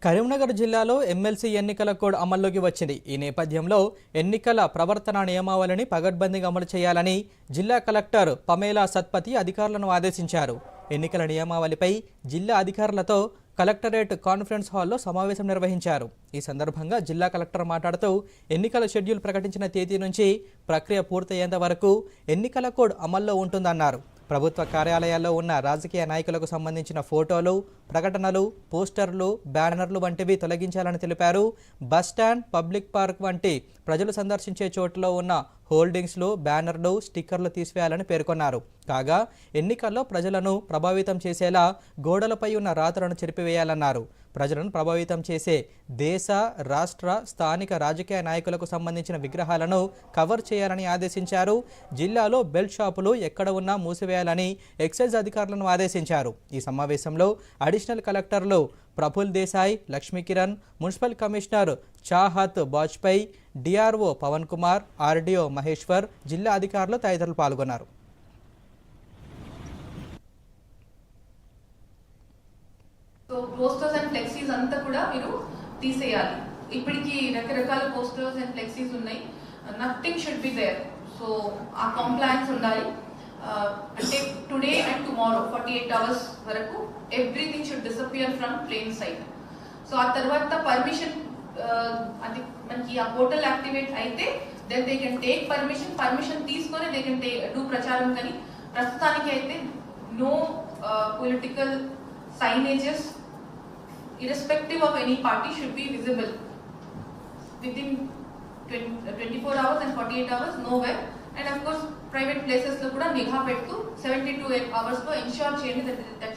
కరీంనగర్ జిల్లాలో ఎమ్మెల్సీ ఎన్నికల కోడ్ అమల్లోకి వచ్చింది. ఈ నేపథ్యంలో ఎన్నికల ప్రవర్తన నియమావళిని పగడ్బందీగా అమలు చేయాలని జిల్లా కలెక్టర్ పమేలా సత్పతి అధికారులను ఆదేశించారు. ఎన్నికల నియమావళిపై జిల్లా అధికారులతో కలెక్టరేట్ కాన్ఫరెన్స్ హాల్లో సమావేశం నిర్వహించారు. ఈ సందర్భంగా జిల్లా కలెక్టర్ మాట్లాడుతూ ఎన్నికల షెడ్యూల్ ప్రకటించిన తేదీ నుంచి ప్రక్రియ పూర్తయ్యేంత వరకు ఎన్నికల కోడ్ అమల్లో ఉంటుందన్నారు. ప్రభుత్వ కార్యాలయాల్లో ఉన్న రాజకీయ నాయకులకు సంబంధించిన ఫోటోలు, ప్రకటనలు, పోస్టర్లు, బ్యానర్లు వంటివి తొలగించాలని తెలిపారు. బస్టాండ్, పబ్లిక్ పార్క్ వంటి ప్రజలు సందర్శించే చోట్ల ఉన్న హోల్డింగ్స్లు, బ్యానర్లు, స్టిక్కర్లు తీసివేయాలని పేర్కొన్నారు. కాగా ఎన్నికల్లో ప్రజలను ప్రభావితం చేసేలా గోడలపై ఉన్న రాతలను చెరిపివేయాలన్నారు. ప్రజలను ప్రభావితం చేసే దేశ, రాష్ట్ర, స్థానిక రాజకీయ నాయకులకు సంబంధించిన విగ్రహాలను కవర్ చేయాలని ఆదేశించారు. జిల్లాలో బెల్ట్ షాపులు ఎక్కడ ఉన్నా మూసివేయాలని ఎక్సైజ్ అధికారులను ఆదేశించారు. ఈ సమావేశంలో అడిషనల్ కలెక్టర్లు Praful Desai, Lakshmikiran, municipal commissioner Chahat Bajpai, DRO Pavan Kumar, RDO Maheshwar, జిల్లా అధికారులు తదితరులు పాల్గొన్నారు. సో పోస్టర్స్ అండ్ ఫ్లెక్సీస్ అంతా కూడా మీరు తీసేయాలి. ఇప్పటికి రకరకాల పోస్టర్స్ అండ్ ఫ్లెక్సీస్ ఉన్నాయి. Nothing should be there. So ఆ కంప్లైంట్స్ ఉండాలి. అంటే టుడే అండ్ టుమారో 48 hours వరకు everything should disappear from plain sight. So ఆ తర్వాత పర్మిషన్ అది మనకి ఆ పోర్టల్ యాక్టివేట్ అయితే then they can take permission తీసుకొని దే కెన్ డూ ప్రచారం. కానీ ప్రస్తుతానికి అయితే no political signages irrespective of any party should be visible within 24 hours and 48 hours nowhere. And of course private places lo kuda nigha pettu 72 hours lo ensure cheyandi that